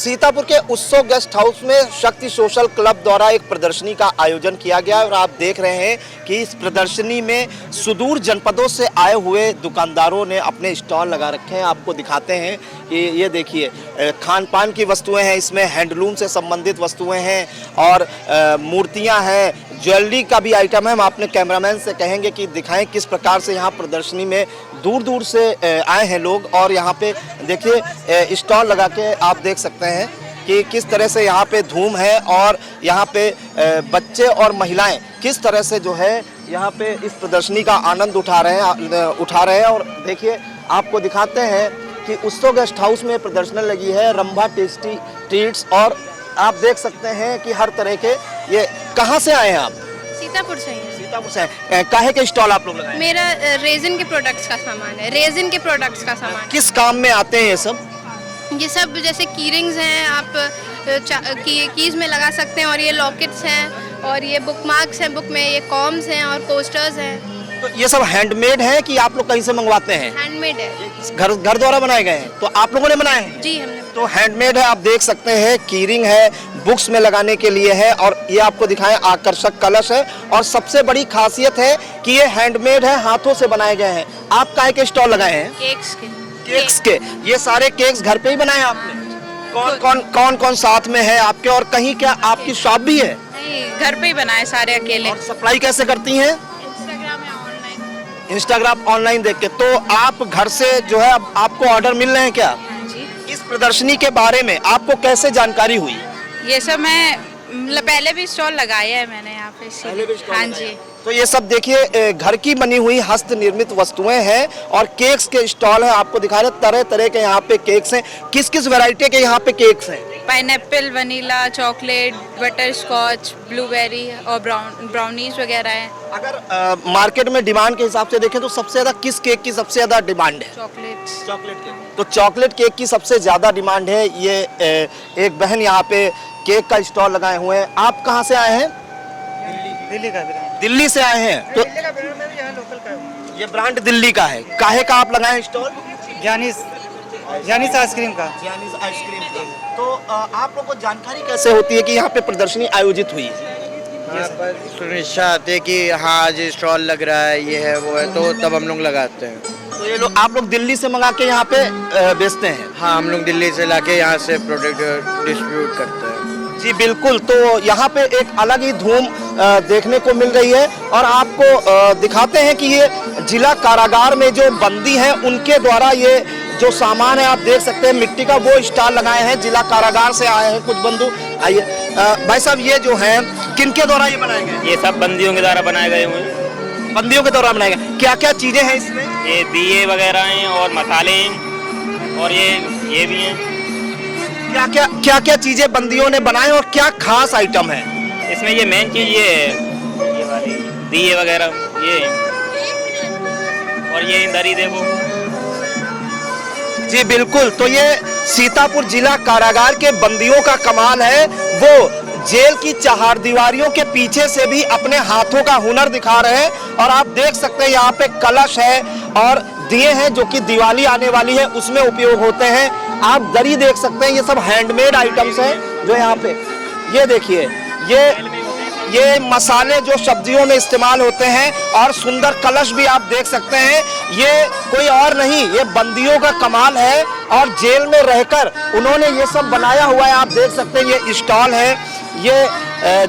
सीतापुर के उत्सव guest house में शक्ति सोशल क्लब द्वारा एक प्रदर्शनी का आयोजन किया गया और आप देख रहे हैं कि इस प्रदर्शनी में सुदूर जनपदों से आए हुए दुकानदारों ने अपने स्टॉल लगा रखे हैं। आपको दिखाते हैं कि ये देखिए खान पान की वस्तुएं हैं, इसमें हैंडलूम से संबंधित वस्तुएं हैं और मूर्तियां हैं, ज्वेलरी का भी आइटम है। हम अपने कैमरामैन से कहेंगे कि दिखाएं किस प्रकार से यहाँ प्रदर्शनी में दूर दूर से आए हैं लोग और यहाँ पे देखिए स्टॉल लगा के आप देख सकते हैं कि किस तरह से यहाँ पे धूम है और यहाँ पे बच्चे और महिलाएं किस तरह से जो है यहाँ पे इस प्रदर्शनी का आनंद उठा रहे हैं। और देखिए आपको दिखाते हैं कि उत्सव गेस्ट हाउस में प्रदर्शनी लगी है रंभा टेस्टी ट्रीट्स और आप देख सकते हैं कि हर तरह के ये कहाँ से आए हैं आप? सीतापुर से हैं। सीतापुर से हैं। काहे के स्टॉल आप लोग लगाए? मेरा रेजिन के प्रोडक्ट्स का सामान है, रेजिन के प्रोडक्ट्स का सामान। किस काम में आते हैं ये सब? ये सब जैसे की रिंग्स हैं, आप कीज में लगा सकते हैं और ये लॉकेट्स हैं और ये बुक मार्क्स हैं, बुक में ये कॉम्स हैं और कोस्टर्स हैं। तो ये सब हैंडमेड है कि आप लोग कहीं से मंगवाते हैं? हैंडमेड है। घर द्वारा बनाए गए हैं? तो आप लोगों ने बनाए हैं? जी हमने। तो हैंडमेड है, आप देख सकते हैं की रिंग है, बुक्स में लगाने के लिए है और ये आपको दिखाएं आकर्षक कलश है और सबसे बड़ी खासियत है कि ये हैंडमेड है, हाथों से बनाए गए हैं। आप काहे के स्टॉल लगाए हैं? केक्स के। ये सारे केक्स घर पे ही बनाए आपने? कौन साथ में है आपके और कहीं क्या आपकी शॉप भी है? नहीं, घर पे ही बनाए सारे अकेले। और सप्लाई कैसे करती हैं? इंस्टाग्राम ऑनलाइन देख के। तो आप घर से जो है आपको ऑर्डर मिल रहे हैं क्या? जी। इस प्रदर्शनी के बारे में आपको कैसे जानकारी हुई? ये सब मैं पहले भी स्टॉल लगाया है मैंने यहाँ पे। पहले भी स्टॉल हाँ लगाया। जी। तो ये सब देखिए घर की बनी हुई हस्त निर्मित वस्तुएं हैं और केक्स के स्टॉल है। आपको दिखा रहे तरह तरह के यहाँ पे केक्स हैं। किस किस वैरायटी के यहाँ पे केक्स हैं? Pineapple, vanilla, chocolate, butter scotch, blueberry और ब्राउनीज वगैरह हैं। अगर मार्केट में डिमांड के हिसाब से देखें तो सबसे ज्यादा किस केक की सबसे ज्यादा डिमांड है? Chocolate cake. तो चॉकलेट केक की सबसे ज्यादा डिमांड है। ये एक बहन यहाँ पे केक का स्टॉल लगाए हुए हैं। आप कहाँ से आए हैं? दिल्ली से आए हैं। तो लोकल का ये ब्रांड दिल्ली का है। काहे का आप लगाए स्टॉल? जानीस आइसक्रीम का। जानीस आइसक्रीम का। तो आप लोगों को जानकारी कैसे होती है कि यहाँ पे प्रदर्शनी आयोजित हुई है? यहाँ पर सुनिश्चित आते हैं कि हाँ आज स्टॉल लग रहा है, ये है वो है, तो तब हम लोग लगाते हैं। तो ये लोग आप लोग दिल्ली से मंगा के यहाँ पे बेचते हैं? हाँ, हम लोग दिल्ली से लाके यहाँ से प्रोडक्ट डिस्ट्रीब्यूट करते हैं। जी बिल्कुल। तो यहाँ पे एक अलग ही धूम देखने को मिल रही है और आपको दिखाते हैं कि ये जिला कारागार में जो बंदी हैं उनके द्वारा ये जो सामान है आप देख सकते हैं मिट्टी का वो स्टॉल लगाए हैं। जिला कारागार से आए हैं कुछ बंधु। आइए भाई साहब, ये जो है किनके द्वारा ये बनाए गए? ये सब बंदियों के द्वारा बनाए गए हुए हैं। बंदियों के द्वारा बनाए गए। क्या क्या चीजें हैं इसमें? ये दिए वगैरह हैं और मसाले हैं और ये भी हैं। क्या क्या चीजें बंदियों ने बनाए और क्या खास आइटम है इसमें? ये मेन चीज ये है, ये वाली दिए वगैरह ये और ये दरी देखो। जी बिल्कुल। तो ये सीतापुर जिला कारागार के बंदियों का कमाल है। वो जेल की चहारदीवारियों के पीछे से भी अपने हाथों का हुनर दिखा रहे हैं और आप देख सकते हैं यहाँ पे कलश है और दिए हैं जो कि दिवाली आने वाली है उसमें उपयोग होते हैं। आप दरी देख सकते हैं, ये सब हैंडमेड आइटम्स हैं जो यहाँ पे ये देखिए ये मसाले जो सब्जियों में इस्तेमाल होते हैं और सुंदर कलश भी आप देख सकते हैं। ये कोई और नहीं, ये बंदियों का कमाल है और जेल में रहकर उन्होंने ये सब बनाया हुआ है। आप देख सकते हैं ये स्टॉल है, ये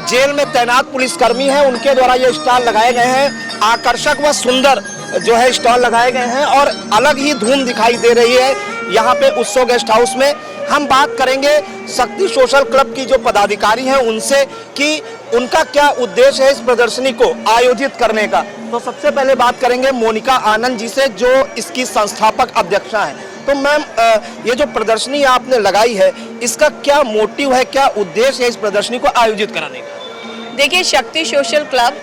जेल में तैनात पुलिसकर्मी हैं उनके द्वारा ये स्टॉल लगाए गए हैं। आकर्षक व सुंदर जो है स्टॉल लगाए गए हैं और अलग ही धूम दिखाई दे रही है यहाँ पे उत्सव गेस्ट हाउस में। हम बात करेंगे शक्ति सोशल क्लब की जो पदाधिकारी हैं उनसे कि उनका क्या उद्देश्य है इस प्रदर्शनी को आयोजित करने का। तो सबसे पहले बात करेंगे मोनिका आनंद जी से जो इसकी संस्थापक अध्यक्षा हैं। तो मैम, ये जो प्रदर्शनी आपने लगाई है इसका क्या मोटिव है, क्या उद्देश्य है इस प्रदर्शनी को आयोजित कराने का? देखिए, शक्ति सोशल क्लब,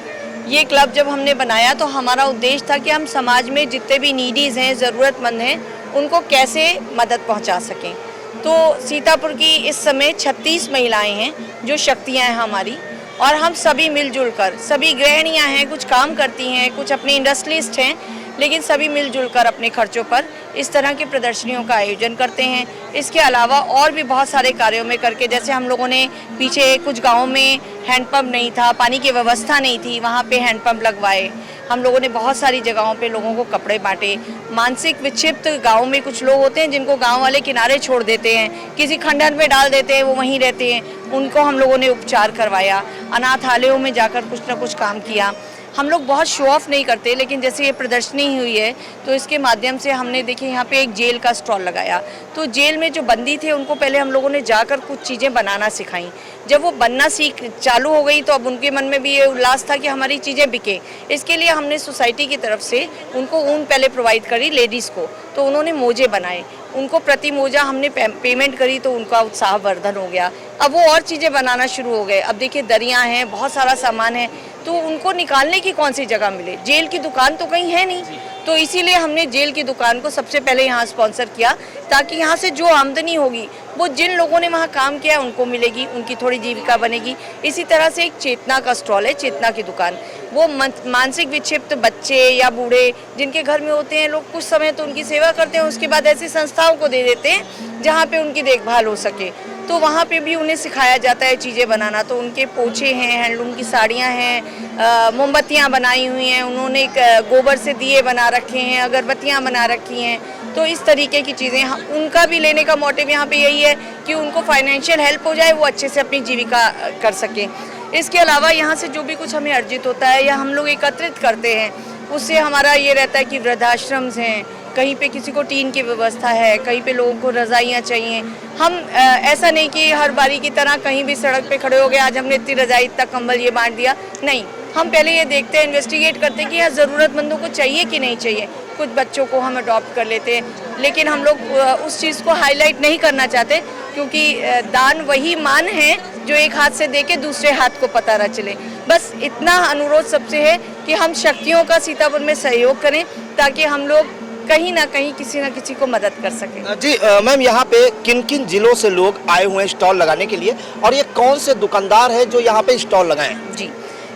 ये क्लब जब हमने बनाया तो हमारा उद्देश्य था कि हम समाज में जितने भी नीडीज़ हैं, ज़रूरतमंद हैं, उनको कैसे मदद पहुंचा सकें। तो सीतापुर की इस समय 36 महिलाएं हैं जो शक्तियां हैं हमारी और हम सभी मिलजुल कर, सभी गृहिणियाँ हैं, कुछ काम करती हैं, कुछ अपने इंडस्ट्रियलिस्ट हैं, लेकिन सभी मिलजुल कर अपने खर्चों पर इस तरह की प्रदर्शनियों का आयोजन करते हैं। इसके अलावा और भी बहुत सारे कार्यों में करके, जैसे हम लोगों ने पीछे कुछ गाँव में हैंडपम्प नहीं था, पानी की व्यवस्था नहीं थी, वहाँ पे हैंडपम्प लगवाए। हम लोगों ने बहुत सारी जगहों पे लोगों को कपड़े बांटे। मानसिक विक्षिप्त गाँव में कुछ लोग होते हैं जिनको गाँव वाले किनारे छोड़ देते हैं, किसी खंडहर में डाल देते हैं, वो वहीं रहते हैं, उनको हम लोगों ने उपचार करवाया। अनाथालयों में जाकर कुछ ना कुछ काम किया। हम लोग बहुत शो ऑफ नहीं करते, लेकिन जैसे ये प्रदर्शनी हुई है तो इसके माध्यम से हमने देखिए यहाँ पे एक जेल का स्टॉल लगाया। तो जेल में जो बंदी थे उनको पहले हम लोगों ने जाकर कुछ चीज़ें बनाना सिखाई। जब वो बनना सीख चालू हो गई तो अब उनके मन में भी ये उल्लास था कि हमारी चीज़ें बिके। इसके लिए हमने सोसाइटी की तरफ से उनको ऊन पहले प्रोवाइड करी लेडीज़ को, तो उन्होंने मोजे बनाए, उनको प्रति मोजा हमने पेमेंट करी, तो उनका उत्साहवर्धन हो गया। अब वो और चीज़ें बनाना शुरू हो गए। अब देखिए दरियाँ हैं, बहुत सारा सामान है, तो उनको निकालने की कौन सी जगह मिले? जेल की दुकान तो कहीं है नहीं, तो इसीलिए हमने जेल की दुकान को सबसे पहले यहाँ स्पॉन्सर किया, ताकि यहाँ से जो आमदनी होगी वो जिन लोगों ने वहाँ काम किया उनको मिलेगी, उनकी थोड़ी जीविका बनेगी। इसी तरह से एक चेतना का स्टॉल है, चेतना की दुकान। वो मानसिक विक्षिप्त बच्चे या बूढ़े जिनके घर में होते हैं, लोग कुछ समय तो उनकी सेवा करते हैं, उसके बाद ऐसी संस्थाओं को दे देते हैं जहाँ पे उनकी देखभाल हो सके। तो वहाँ पे भी उन्हें सिखाया जाता है चीज़ें बनाना। तो उनके पोछे हैं, हैंडलूम की साड़ियाँ हैं, मोमबत्तियाँ बनाई हुई हैं, उन्होंने गोबर से दिए बना रखे हैं, अगरबत्तियाँ बना रखी हैं। तो इस तरीके की चीज़ें उनका भी लेने का मोटिव यहाँ पे यही है कि उनको फाइनेंशियल हेल्प हो जाए, वो अच्छे से अपनी जीविका कर सकें। इसके अलावा यहाँ से जो भी कुछ हमें अर्जित होता है या हम लोग एकत्रित करते हैं, उससे हमारा ये रहता है कि वृद्धाश्रम हैं, कहीं पे किसी को टीन की व्यवस्था है, कहीं पे लोगों को रज़ाइयाँ चाहिए। हम ऐसा नहीं कि हर बारी की तरह कहीं भी सड़क पे खड़े हो गए, आज हमने इतनी रज़ाई, इतना कंबल ये बांट दिया, नहीं। हम पहले ये देखते हैं, इन्वेस्टिगेट करते हैं कि यहाँ ज़रूरतमंदों को चाहिए कि नहीं चाहिए। कुछ बच्चों को हम अडॉप्ट कर लेते हैं, लेकिन हम लोग उस चीज़ को हाईलाइट नहीं करना चाहते, क्योंकि दान वही मान है जो एक हाथ से दे के दूसरे हाथ को पता न चले। बस इतना अनुरोध सबसे है कि हम शक्तियों का सीतापुर में सहयोग करें, ताकि हम लोग कहीं ना कहीं किसी न किसी को मदद कर सकें। जी मैम, यहाँ पे किन किन जिलों से लोग आए हुए हैं स्टॉल लगाने के लिए, और ये कौन से दुकानदार हैं जो यहाँ पे स्टॉल लगाए हैं? जी,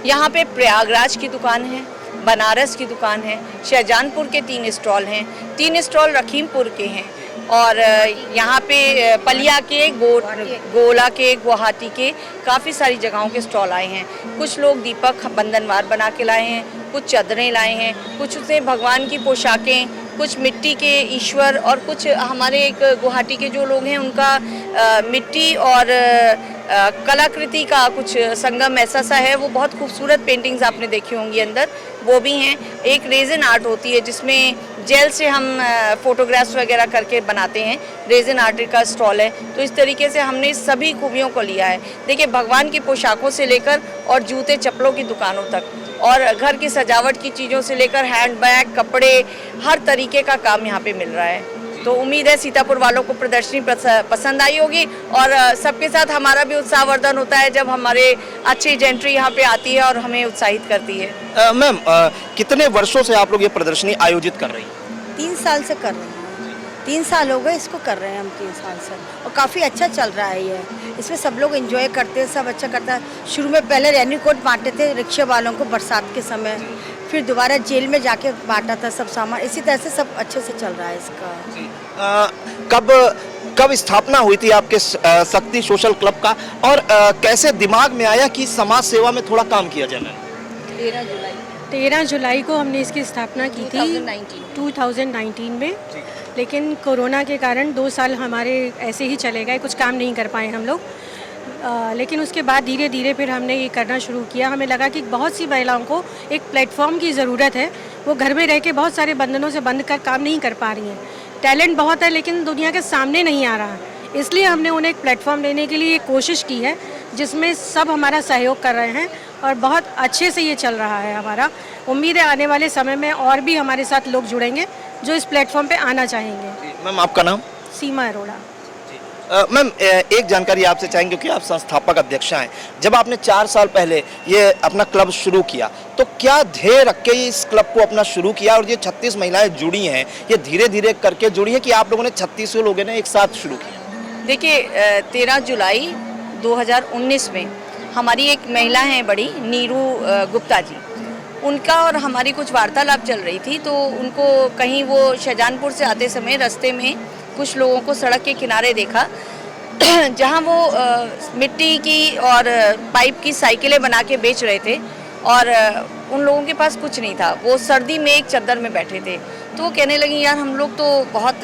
यहाँ पे प्रयागराज की दुकान है, बनारस की दुकान है, शाहजहानपुर के 3 स्टॉल हैं, 3 स्टॉल लखीमपुर के हैं, और यहाँ पे पलिया के, गोला के, गुवाहाटी के, काफ़ी सारी जगहों के स्टॉल आए हैं। कुछ लोग दीपक बंधनवार बना के लाए हैं, कुछ चादरें लाए हैं, कुछ उसमें भगवान की पोशाकें, कुछ मिट्टी के ईश्वर, और कुछ हमारे एक गुवाहाटी के जो लोग हैं उनका मिट्टी और कलाकृति का कुछ संगम ऐसा सा है। वो बहुत खूबसूरत पेंटिंग्स आपने देखी होंगी अंदर, वो भी हैं। एक रेजिन आर्ट होती है जिसमें जेल से हम फोटोग्राफ्स वगैरह करके बनाते हैं, रेजिन आर्ट का स्टॉल है। तो इस तरीके से हमने सभी खूबियों को लिया है। देखिए, भगवान की पोशाकों से लेकर और जूते चप्पलों की दुकानों तक, और घर की सजावट की चीज़ों से लेकर हैंडबैग, कपड़े, हर तरीके का काम यहाँ पे मिल रहा है। तो उम्मीद है सीतापुर वालों को प्रदर्शनी पसंद आई होगी, और सबके साथ हमारा भी उत्साहवर्धन होता है जब हमारे अच्छी एजेंट्री यहाँ पे आती है और हमें उत्साहित करती है। मैम, कितने वर्षों से आप लोग ये प्रदर्शनी आयोजित कर रही हैं? 3 साल से कर रहे हैं। 3 साल हो गए इसको कर रहे हैं हम, 3 साल से, और काफ़ी अच्छा चल रहा है ये। इसमें सब लोग एंजॉय करते हैं, सब अच्छा करता है। शुरू में पहले रेनकोट बांटे थे रिक्शे वालों को बरसात के समय, फिर दोबारा जेल में जाके बांटा था सब सामान। इसी तरह से सब अच्छे से चल रहा है इसका। कब स्थापना हुई थी आपके शक्ति सोशल क्लब का, और कैसे दिमाग में आया कि समाज सेवा में थोड़ा काम किया जाए? 13 जुलाई को हमने इसकी स्थापना की थी 2019 में, लेकिन कोरोना के कारण 2 साल हमारे ऐसे ही चले गए, कुछ काम नहीं कर पाए हम लोग। लेकिन उसके बाद धीरे धीरे फिर हमने ये करना शुरू किया। हमें लगा कि बहुत सी महिलाओं को एक प्लेटफॉर्म की ज़रूरत है। वो घर में रह के बहुत सारे बंधनों से बंध कर काम नहीं कर पा रही हैं। टैलेंट बहुत है, लेकिन दुनिया के सामने नहीं आ रहा है। इसलिए हमने उन्हें एक प्लेटफॉर्म देने के लिए कोशिश की है, जिसमें सब हमारा सहयोग कर रहे हैं, और बहुत अच्छे से ये चल रहा है हमारा। उम्मीद है आने वाले समय में और भी हमारे साथ लोग जुड़ेंगे जो इस प्लेटफॉर्म पे आना चाहेंगे। मैम, आपका नाम? सीमा अरोड़ा। मैम, एक जानकारी आपसे चाहेंगे, क्योंकि आप संस्थापक अध्यक्षा हैं। जब आपने 4 साल पहले ये अपना क्लब शुरू किया, तो क्या ध्येय रख के इस क्लब को अपना शुरू किया, और ये 36 महिलाएं जुड़ी हैं, ये धीरे धीरे करके जुड़ी है कि आप लोगों ने 36 लोगों ने एक साथ शुरू किया? देखिए, 13 जुलाई 2019 में हमारी एक महिला हैं बड़ी, नीरू गुप्ता जी, उनका और हमारी कुछ वार्तालाप चल रही थी, तो उनको कहीं वो शाहजहानपुर से आते समय रास्ते में कुछ लोगों को सड़क के किनारे देखा जहां वो मिट्टी की और पाइप की साइकिलें बना के बेच रहे थे और उन लोगों के पास कुछ नहीं था। वो सर्दी में एक चद्दर में बैठे थे। तो वो कहने लगी यार हम लोग तो बहुत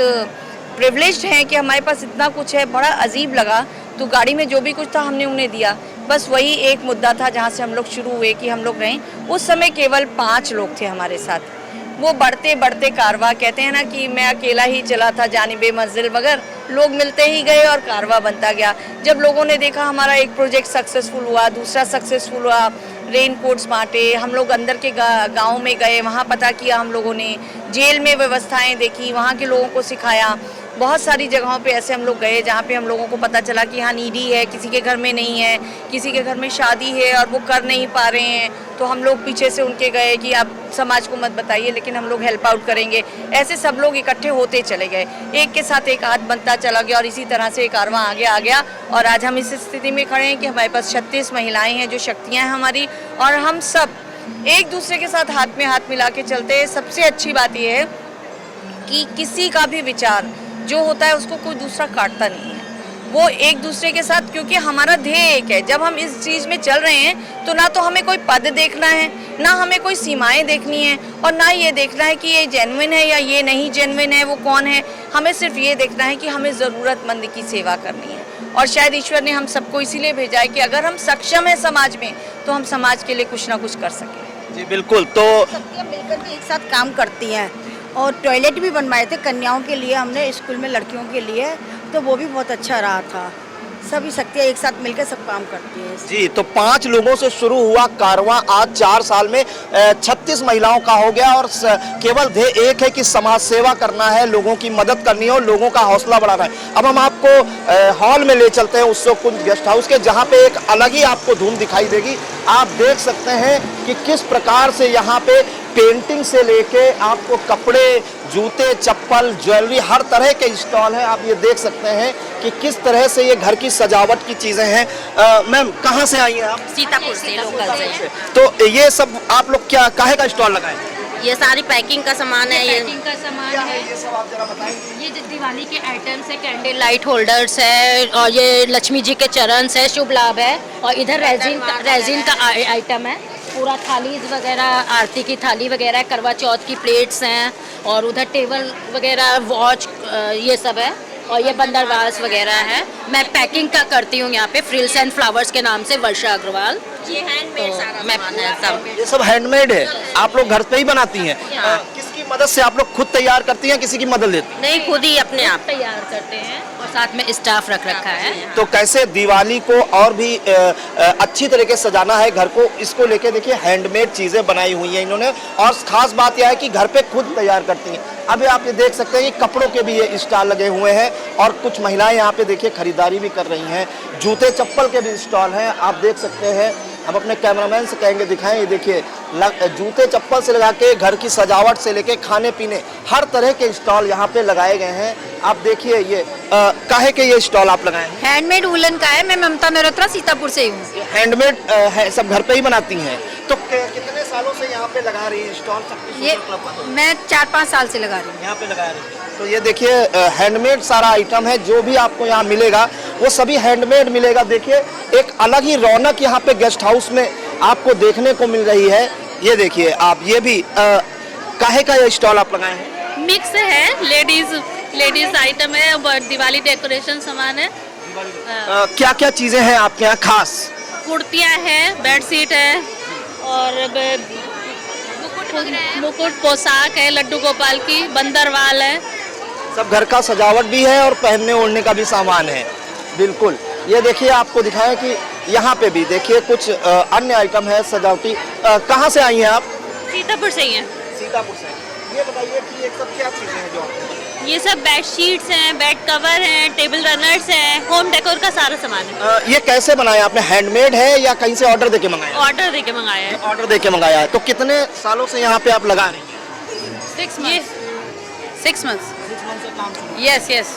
प्रिविलेज्ड हैं कि हमारे पास इतना कुछ है। बड़ा अजीब लगा। तो गाड़ी में जो भी कुछ था हमने उन्हें दिया। बस वही एक मुद्दा था जहाँ से हम लोग शुरू हुए कि हम लोग रहें। उस समय केवल 5 लोग थे हमारे साथ। वो बढ़ते बढ़ते कारवा, कहते हैं ना कि मैं अकेला ही चला था जानिबे मंजिल, मगर लोग मिलते ही गए और कारवा बनता गया। जब लोगों ने देखा हमारा एक प्रोजेक्ट सक्सेसफुल हुआ, दूसरा सक्सेसफुल हुआ, रेन कोट्स बांटे, हम लोग अंदर के गाँव में गए, वहाँ पता किया हम लोगों ने, जेल में व्यवस्थाएं देखी, वहाँ के लोगों को सिखाया। बहुत सारी जगहों पे ऐसे हम लोग गए जहाँ पे हम लोगों को पता चला कि हाँ नीडी है, किसी के घर में नहीं है, किसी के घर में शादी है और वो कर नहीं पा रहे हैं, तो हम लोग पीछे से उनके गए कि आप समाज को मत बताइए लेकिन हम लोग हेल्प आउट करेंगे। ऐसे सब लोग इकट्ठे होते चले गए, एक के साथ एक हाथ बनता चला गया और इसी तरह से कारवां आगे आ गया। और आज हम इस स्थिति में खड़े हैं कि हमारे पास 36 महिलाएँ हैं जो शक्तियाँ हैं हमारी, और हम सब एक दूसरे के साथ हाथ में हाथ मिला के चलते हैं। सबसे अच्छी बात यह है कि किसी का भी विचार जो होता है उसको कोई दूसरा काटता नहीं है, वो एक दूसरे के साथ, क्योंकि हमारा ध्येय एक है। जब हम इस चीज़ में चल रहे हैं तो ना तो हमें कोई पद देखना है, ना हमें कोई सीमाएं देखनी है, और ना ये देखना है कि ये जेन्युइन है या ये नहीं जेन्युइन है, वो कौन है। हमें सिर्फ ये देखना है कि हमें ज़रूरतमंद की सेवा करनी है। और शायद ईश्वर ने हम सबको इसीलिए भेजा है कि अगर हम सक्षम हैं समाज में तो हम समाज के लिए कुछ ना कुछ कर सकें। जी बिल्कुल। तो शक्तियाँ मिलकर भी एक साथ काम करती हैं और टॉयलेट भी बनवाए थे कन्याओं के लिए हमने स्कूल में, लड़कियों के लिए, तो वो भी बहुत अच्छा रहा था। सभी शक्तियाँ एक साथ मिलकर सब काम करती है। जी, तो 5 लोगों से शुरू हुआ कारवां आज 4 साल में 36 महिलाओं का हो गया और केवल ध्येय एक है कि समाज सेवा करना है, लोगों की मदद करनी है और लोगों का हौसला बढ़ाना है। अब हम आपको हॉल में ले चलते हैं उत्सव कुंज गेस्ट हाउस के, जहाँ पे एक अलग ही आपको धूम दिखाई देगी। आप देख सकते हैं कि किस प्रकार से यहाँ पे पेंटिंग से लेके आपको कपड़े, जूते, चप्पल, ज्वेलरी, हर तरह के स्टॉल है। आप ये देख सकते हैं कि किस तरह से ये घर की सजावट की चीजें हैं। मैम कहाँ से आई हैं आप? सीतापुर से, लोकल से। तो ये सब आप लोग क्या काहे का स्टॉल लगाए? ये सारी पैकिंग का सामान है। ये पैकिंग का सामान है। ये सब आप जरा बताएंगे। ये दिवाली के आइटम्स है, कैंडल लाइट होल्डर्स है, और ये लक्ष्मी जी के चरण है, शुभ लाभ है, और इधर रेजिन का आइटम है। पूरा थाली वगैरह, आरती की थाली वगैरह, करवा चौथ की प्लेट्स हैं, और उधर टेबल वगैरह, वॉच, ये सब है, और ये बंदरवास वगैरह है। मैं पैकिंग का करती हूँ यहाँ पे, फ्रिल्स एंड फ्लावर्स के नाम से, वर्षा अग्रवाल। ये हैंडमेड सारा मैं सामान है सब। ये सब हैंडमेड है, आप लोग घर पे ही बनाती हैं? किसकी मदद से आप लोग खुद तैयार करती हैं, किसी की मदद लेती हैं? नहीं, खुद ही अपने आप तैयार करते हैं, और साथ में स्टाफ रख रखा है। तो कैसे दिवाली को और भी अच्छी तरीके से सजाना है घर को, इसको लेके देखिए हैंडमेड चीजें बनाई हुई हैं इन्होंने, और खास बात यह है कि घर पे खुद तैयार करती हैं। अभी आप ये देख सकते हैं कि कपड़ों के भी ये स्टॉल लगे हुए हैं, और कुछ महिलाएं यहाँ पे देखिए खरीदारी भी कर रही हैं। जूते चप्पल के भी स्टॉल हैं, आप देख सकते हैं। हम अपने कैमरामैन से कहेंगे दिखाएं, ये देखिए जूते चप्पल से लगा के घर की सजावट से लेके खाने पीने हर तरह के स्टॉल यहाँ पे लगाए गए हैं। आप देखिए ये काहे के ये स्टॉल आप लगाए हैं? हैंडमेड वुलन का है। मैं ममता मेहरोत्रा सीतापुर से हूँ। हैंडमेड है, सब घर पे ही बनाती हैं। तो कितने सालों से यहाँ पे लगा रही है स्टॉल? ये मैं 4-5 साल से लगा रही हूँ। यहाँ पे लगा रही है। तो ये देखिए हैंडमेड सारा आइटम है, जो भी आपको यहाँ मिलेगा वो सभी हैंडमेड मिलेगा। देखिए एक अलग ही रौनक यहाँ पे गेस्ट हाउस में आपको देखने को मिल रही है। ये देखिए आप, ये भी काहे का ये स्टॉल आप लगाए हैं? मिक्स है, लेडीज आइटम है, और दिवाली डेकोरेशन सामान है। क्या क्या चीजें हैं आपके यहाँ खास? कुर्तियाँ हैं, बेडशीट है, और मुकुट, पोशाक है, लड्डू गोपाल की, बंदरवाल है। सब घर का सजावट भी है और पहनने ओढ़ने का भी सामान है। बिल्कुल, ये देखिए आपको दिखाएं कि यहाँ पे भी देखिए कुछ अन्य आइटम है सजावटी। कहाँ से आई हैं आप? सीतापुर से ही है। सीतापुर से। ये बताइए कि ये सब क्या चीजें हैं जो आपके? ये सब बेड शीट्स हैं, बेड कवर हैं, टेबल रनर्स हैं, होम डेकोर का सारा सामान है। ये कैसे बनाया आपने? हैंडमेड है या कहीं से ऑर्डर देके मंगाया? ऑर्डर देके मंगाया है। ऑर्डर देके मंगाया है। तो कितने सालों से यहाँ पे आप लगा रही हैं? 6 मंथ्स। 6 मंथ्स। यस।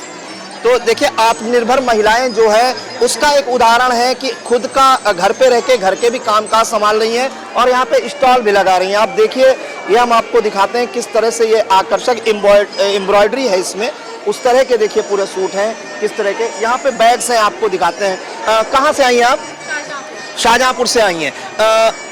तो देखिए आत्मनिर्भर महिलाएं जो है उसका एक उदाहरण है कि खुद का घर पे रह के घर के भी कामकाज संभाल रही हैं और यहाँ पे स्टॉल भी लगा रही हैं। आप देखिए ये हम आपको दिखाते हैं किस तरह से ये आकर्षक एम्ब्रॉयडरी है इसमें, उस तरह के देखिए पूरे सूट हैं किस तरह के। यहाँ पे बैग्स हैं आपको दिखाते हैं। कहाँ से आई हैं आप? शाहजहाँपुर से आई हैं।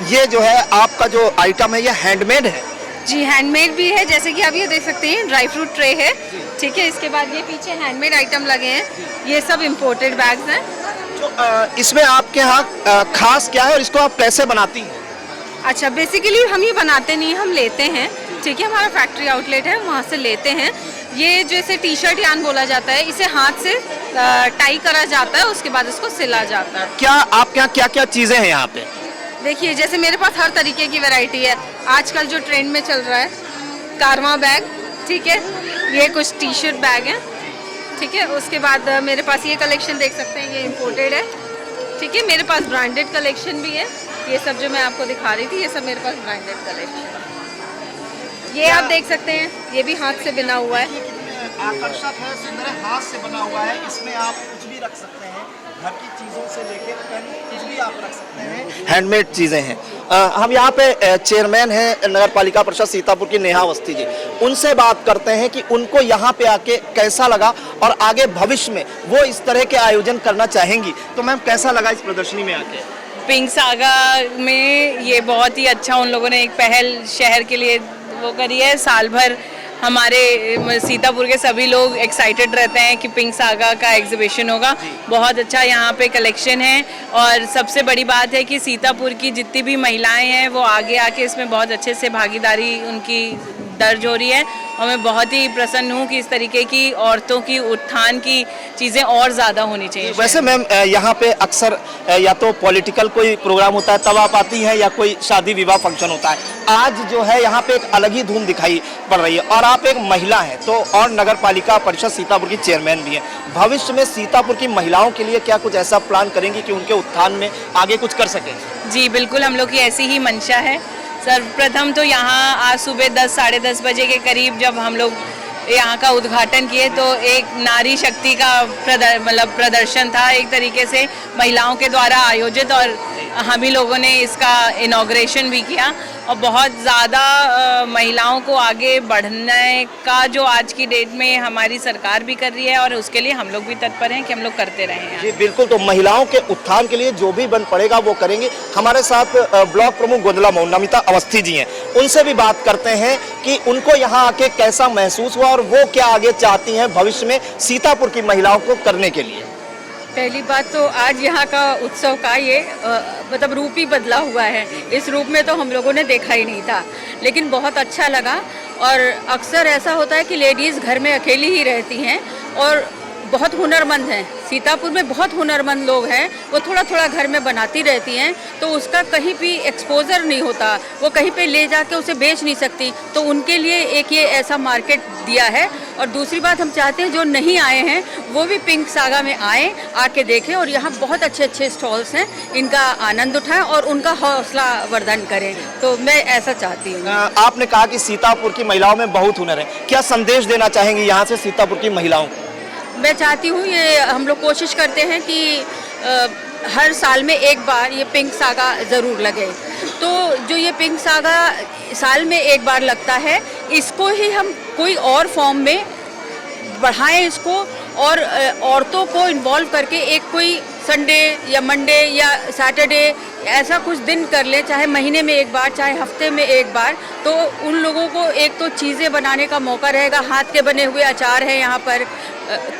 ये जो है आपका जो आइटम है ये हैंडमेड है? जी हैंडमेड भी है, जैसे कि आप ये देख सकते हैं ड्राई फ्रूट ट्रे है, ठीक है। इसके बाद ये पीछे हैंडमेड आइटम लगे हैं, ये सब इम्पोर्टेड बैग्स हैं। तो इसमें आपके यहाँ खास क्या है और इसको आप कैसे बनाती हैं? अच्छा, बेसिकली हम ये बनाते नहीं, हम लेते हैं, ठीक है। हमारा फैक्ट्री आउटलेट है, वहाँ से लेते हैं। ये जैसे टी शर्ट यान बोला जाता है, इसे हाथ से टाई करा जाता है, उसके बाद इसको सिला जाता है। क्या आपके यहाँ क्या क्या चीज़ें हैं यहाँ पे? देखिए जैसे मेरे पास हर तरीके की वैरायटी है। आजकल जो ट्रेंड में चल रहा है कारवा बैग, ठीक है, ये कुछ टी शर्ट बैग हैं, ठीक है। उसके बाद मेरे पास ये कलेक्शन देख सकते हैं, ये इम्पोर्टेड है, ठीक है। मेरे पास ब्रांडेड कलेक्शन भी है, ये सब जो मैं आपको दिखा रही थी ये सब मेरे पास ब्रांडेड कलेक्शन है। ये आप देख सकते हैं, ये भी हाथ से बना हुआ है, आकर्षक है, सुंदर है, हाथ से बना हुआ है। इसमें आप कुछ भी रख सकते हैं, घर की चीज़ों से लेके पेन कुछ भी आप रख सकते हैं, हैंडमेड चीज़ें हैं। हम यहाँ पे चेयरमैन हैं नगर पालिका परिषद सीतापुर की नेहा अवस्थी जी, उनसे बात करते हैं कि उनको यहाँ पे आके कैसा लगा और आगे भविष्य में वो इस तरह के आयोजन करना चाहेंगी। तो मैम कैसा लगा इस प्रदर्शनी में आके? पिंक सागा में ये बहुत ही अच्छा उन लोगों ने एक पहल शहर के लिए वो करी है। साल भर हमारे सीतापुर के सभी लोग एक्साइटेड रहते हैं कि पिंक सागा का एग्जीबिशन होगा। बहुत अच्छा यहाँ पे कलेक्शन है और सबसे बड़ी बात है कि सीतापुर की जितनी भी महिलाएं हैं वो आगे आके इसमें बहुत अच्छे से भागीदारी उनकी दर्ज हो रही है और मैं बहुत ही प्रसन्न हूँ कि इस तरीके की औरतों की उत्थान की चीज़ें और ज़्यादा होनी चाहिए। वैसे मैम यहाँ पे अक्सर या तो पॉलिटिकल कोई प्रोग्राम होता है तब आप आती हैं या कोई शादी विवाह फंक्शन होता है, आज जो है यहाँ पे एक अलग ही धूम दिखाई पड़ रही है और आप एक महिला हैं तो और नगर पालिका परिषद सीतापुर की चेयरमैन भी हैं। भविष्य में सीतापुर की महिलाओं के लिए क्या कुछ ऐसा प्लान करेंगी कि उनके उत्थान में आगे कुछ कर सकें? जी बिल्कुल, हम लोग की ऐसी ही मंशा है। सर्वप्रथम तो यहाँ आज सुबह 10 साढ़े 10 बजे के करीब जब हम लोग यहाँ का उद्घाटन किए तो एक नारी शक्ति का प्रदर्शन था एक तरीके से महिलाओं के द्वारा आयोजित और हम ही लोगों ने इसका इनॉग्रेशन भी किया और बहुत ज़्यादा महिलाओं को आगे बढ़ने का जो आज की डेट में हमारी सरकार भी कर रही है और उसके लिए हम लोग भी तत्पर हैं कि हम लोग करते रहें। जी बिल्कुल, तो महिलाओं के उत्थान के लिए जो भी बन पड़ेगा वो करेंगे। हमारे साथ ब्लॉक प्रमुख गोंदला मऊ नमिता अवस्थी जी हैं, उनसे भी बात करते हैं कि उनको यहाँ आके कैसा महसूस हुआ और वो क्या आगे चाहती हैं भविष्य में सीतापुर की महिलाओं को करने के लिए। पहली बात तो आज यहाँ का उत्सव का ये मतलब रूप ही बदला हुआ है। इस रूप में तो हम लोगों ने देखा ही नहीं था, लेकिन बहुत अच्छा लगा। और अक्सर ऐसा होता है कि लेडीज़ घर में अकेली ही रहती हैं और बहुत हुनरमंद हैं। सीतापुर में बहुत हुनरमंद लोग हैं, वो थोड़ा थोड़ा घर में बनाती रहती हैं तो उसका कहीं भी एक्सपोजर नहीं होता, वो कहीं पे ले जाके उसे बेच नहीं सकती। तो उनके लिए एक ये ऐसा मार्केट दिया है। और दूसरी बात हम चाहते हैं जो नहीं आए हैं वो भी पिंक सागा में आएँ, आके देखें और यहाँ बहुत अच्छे अच्छे स्टॉल्स हैं, इनका आनंद उठाएं और उनका हौसला वर्धन करें। तो मैं ऐसा चाहती हूँ। आपने कहा कि सीतापुर की महिलाओं में बहुत हुनर है, क्या संदेश देना चाहेंगी यहाँ से सीतापुर की महिलाओं को? मैं चाहती हूँ ये हम लोग कोशिश करते हैं कि हर साल में एक बार ये पिंक सागा ज़रूर लगे। तो जो ये पिंक सागा साल में एक बार लगता है, इसको ही हम कोई और फॉर्म में बढ़ाएं इसको और औरतों को इन्वॉल्व करके एक कोई संडे या मंडे या सैटरडे ऐसा कुछ दिन कर ले, चाहे महीने में एक बार चाहे हफ्ते में एक बार। तो उन लोगों को एक तो चीज़ें बनाने का मौका रहेगा, हाथ के बने हुए अचार हैं, यहाँ पर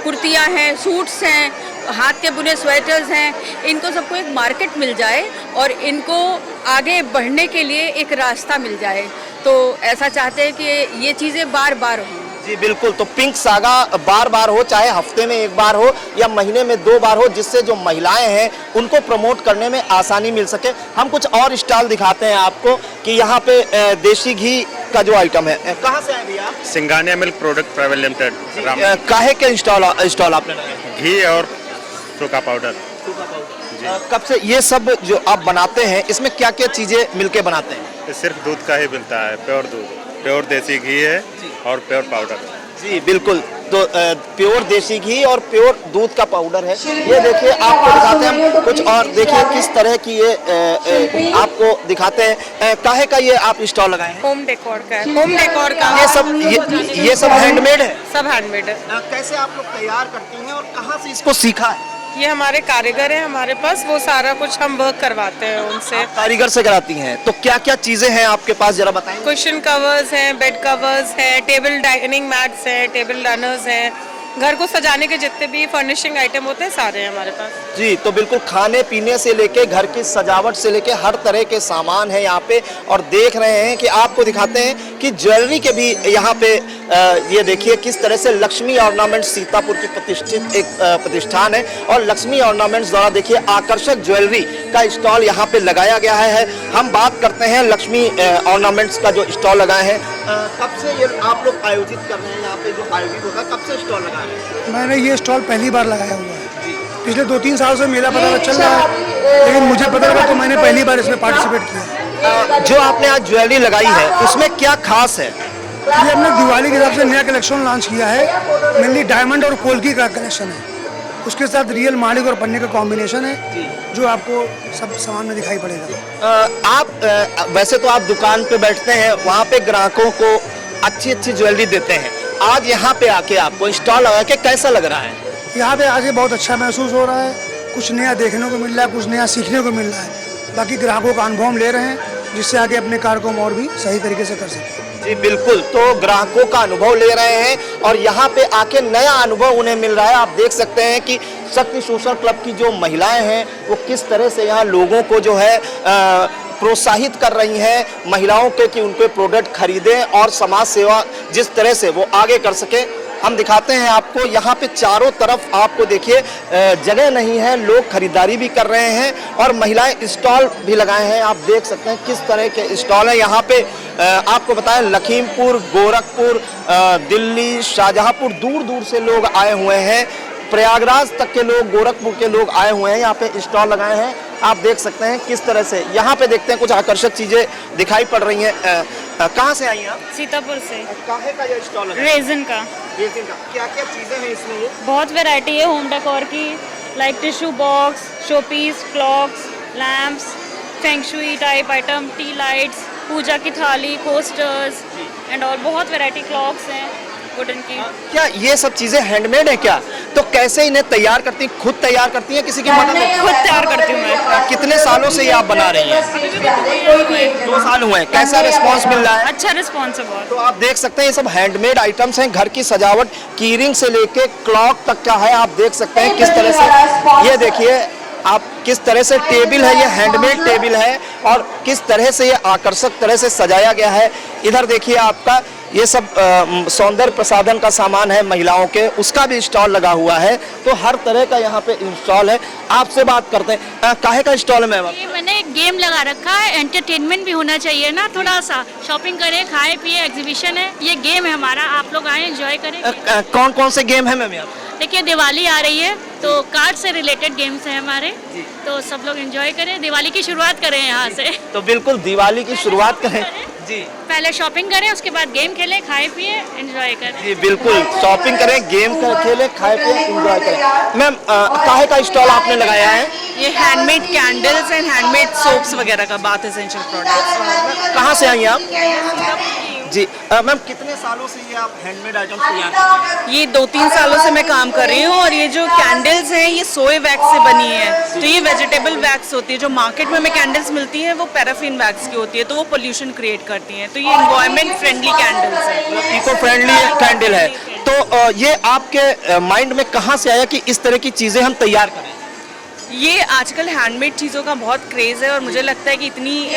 कुर्तियाँ हैं, सूट्स हैं, हाथ के बुने स्वेटर्स हैं, इनको सबको एक मार्केट मिल जाए और इनको आगे बढ़ने के लिए एक रास्ता मिल जाए। तो ऐसा चाहते हैं कि ये चीज़ें बार बार हों। जी बिल्कुल, तो पिंक सागा बार बार हो, चाहे हफ्ते में एक बार हो या महीने में 2 बार हो, जिससे जो महिलाएं हैं उनको प्रमोट करने में आसानी मिल सके। हम कुछ और स्टॉल दिखाते हैं आपको कि यहाँ पे देसी घी का जो आइटम है। कहाँ से आए भैया आप? Singhania milk product private limited. काहे के स्टॉल आपने लगाए? घी और सूखा पाउडर। कब से ये सब जो आप बनाते हैं इसमें क्या क्या चीजें मिलके बनाते हैं? ये सिर्फ दूध का ही मिलता है, प्योर दूध, प्योर देसी घी है और प्योर पाउडर। जी बिल्कुल, तो प्योर देसी घी और प्योर दूध का पाउडर है। ये देखिए आपको दिखाते हैं हम कुछ और, देखिए किस तरह की ये आपको दिखाते हैं। काहे का ये आप स्टॉल लगाए हैं? होम डेकोर का है, होम डेकोर का। ये सब हैंडमेड है? सब हैंडमेड है। कैसे आप लोग तैयार करती हैं और कहाँ से इसको सीखा है? ये हमारे कारीगर हैं हमारे पास, वो सारा कुछ हम वर्क करवाते हैं उनसे। कारीगर से कराती हैं, तो क्या क्या चीजें हैं आपके पास, जरा बताएं। कुशन कवर्स हैं, बेड कवर्स हैं, टेबल डाइनिंग मैट्स हैं, टेबल रनर्स हैं, घर को सजाने के जितने भी फर्निशिंग आइटम होते हैं सारे हैं हमारे पास। जी, तो बिल्कुल खाने पीने से लेके घर की सजावट से लेके हर तरह के सामान है यहाँ पे। और देख रहे हैं कि आपको दिखाते हैं कि ज्वेलरी के भी यहाँ पे ये देखिए किस तरह से लक्ष्मी ऑर्नामेंट्स सीतापुर की प्रतिष्ठित एक प्रतिष्ठान है, और लक्ष्मी ऑर्नामेंट्स द्वारा देखिए आकर्षक ज्वेलरी का स्टॉल यहाँ पे लगाया गया है। हम बात करते हैं लक्ष्मी ऑर्नामेंट्स का जो स्टॉल लगाए हैं, कब से ये आप लोग आयोजित कर रहे हैं? यहाँ पे जो आयोजित होगा, कब से स्टॉल लगा रहे हैं? मैंने ये स्टॉल पहली बार लगाया हुआ है। पिछले 2-3 साल से मेरा पता चल रहा है, लेकिन मुझे पता लगा तो मैंने पहली बार इसमें पार्टिसिपेट किया। जो आपने आज ज्वेलरी लगाई है उसमें क्या खास है? ये हमने दिवाली के हिसाब से नया कलेक्शन लॉन्च किया है। मेनली डायमंड और कोल्की का कलेक्शन है, उसके साथ रियल मालिक और पन्ने का कॉम्बिनेशन है, जो आपको सब सामान में दिखाई पड़ेगा। आप वैसे तो आप दुकान पे बैठते हैं, वहाँ पे ग्राहकों को अच्छी अच्छी ज्वेलरी देते हैं, आज यहाँ पे आके आपको स्टॉल लगा के कैसा लग रहा है? यहाँ पे आके बहुत अच्छा महसूस हो रहा है, कुछ नया देखने को मिल रहा है, कुछ नया सीखने को मिल रहा है। बाकी ग्राहकों का अनुभव हम ले रहे हैं, जिससे आगे अपने कार्य को और भी सही तरीके से कर सकें। जी बिल्कुल, तो ग्राहकों का अनुभव ले रहे हैं और यहाँ पे आके नया अनुभव उन्हें मिल रहा है। आप देख सकते हैं कि शक्ति सोशल क्लब की जो महिलाएं हैं वो किस तरह से यहाँ लोगों को जो है प्रोत्साहित कर रही हैं महिलाओं के कि उनके प्रोडक्ट खरीदें और समाज सेवा जिस तरह से वो आगे कर सके। हम दिखाते हैं आपको, यहाँ पे चारों तरफ आपको देखिए जगह नहीं है, लोग खरीदारी भी कर रहे हैं और महिलाएं स्टॉल भी लगाए हैं। आप देख सकते हैं किस तरह के स्टॉल है यहाँ पे। आपको बताएं लखीमपुर, गोरखपुर, दिल्ली, शाहजहांपुर, दूर दूर से लोग आए हुए हैं, प्रयागराज तक के लोग, गोरखपुर के लोग आए हुए हैं, यहाँ पे स्टॉल लगाए हैं। आप देख सकते हैं किस तरह से यहाँ पे देखते हैं कुछ आकर्षक चीजें दिखाई पड़ रही हैं। कहाँ से आई हैं आप? सीतापुर से। काहे का ये स्टॉल है? रेजिन का। रेजिन का क्या क्या चीजें हैं इसमें? ये बहुत वैरायटी है होम डेकोर की, like tissue box, showpiece, clocks, lamps, feng shui type item, tea lights, puja की थाली, कोस्टर्स एंड और बहुत वैरायटी क्लॉक्स हैं वुडन की। क्या ये सब चीजें हैंडमेड है क्या? तो कैसे इन्हें तैयार करती हैं? खुद तैयार करती हैं, किसी की मदद? खुद तैयार करती हूँ मैं। कितने सालों से ये आप बना रही हैं? 2 साल हुए हैं। कैसा रिस्पांस मिल रहा है? अच्छा रिस्पांस है बहुत। तो आप देख सकते हैं ये सब हैंडमेड आइटम्स हैं, घर की सजावट, कीरिंग से लेके क्लॉक तक का है। आप देख सकते हैं किस तरह से, ये देखिए आप किस तरह से टेबल है, ये हैंडमेड टेबल है और किस तरह से ये आकर्षक तरह से सजाया गया है। इधर देखिए आपका ये सब सौंदर्य प्रसाधन का सामान है महिलाओं के, उसका भी स्टॉल लगा हुआ है। तो हर तरह का यहाँ पे स्टॉल है। आपसे बात करते हैं, काहे का स्टॉल है मैम? ये मैंने एक गेम लगा रखा है, एंटरटेनमेंट भी होना चाहिए ना, थोड़ा सा शॉपिंग करें, खाए पिए, एग्जीबिशन है, ये गेम है हमारा, आप लोग आए एंजॉय करें। कौन कौन से गेम है मैम यहाँ? देखिए दिवाली आ रही है तो कार्ड से रिलेटेड गेम्स हैं हमारे, तो सब लोग एंजॉय करें, दिवाली की शुरुआत करें यहाँ से। तो बिल्कुल दिवाली की शुरुआत करें जी, पहले शॉपिंग करें, उसके बाद गेम खेलें, खाए पिए, एंजॉय करें। जी बिल्कुल, शॉपिंग करें, गेम खेलें, खाए पिए, एंजॉय करें। मैम काहे का स्टॉल आपने लगाया है? ये handmade candles and handmade soaps वगैरह का, बाथ एसेंशियल प्रोडक्ट्स। कहाँ से आई हैं आप? जी मैम कितने सालों से ये आप हैंडमेड आइटम्स तैयार कर रही हैं? ये 2-3 सालों से मैं काम कर रही हूँ और ये जो कैंडल्स हैं ये सोए वैक्स से बनी है। तो ये वेजिटेबल वैक्स होती है, जो मार्केट में हमें कैंडल्स मिलती हैं वो पैराफिन वैक्स की होती है, तो वो पोल्यूशन क्रिएट करती हैं। तो ये एनवायरनमेंट फ्रेंडली कैंडल्स है, इको फ्रेंडली कैंडल है। तो ये आपके माइंड में कहाँ से आया कि इस तरह की चीज़ें हम तैयार करें? ये आजकल हैंडमेड चीज़ों का बहुत क्रेज़ है और मुझे लगता है कि इतनी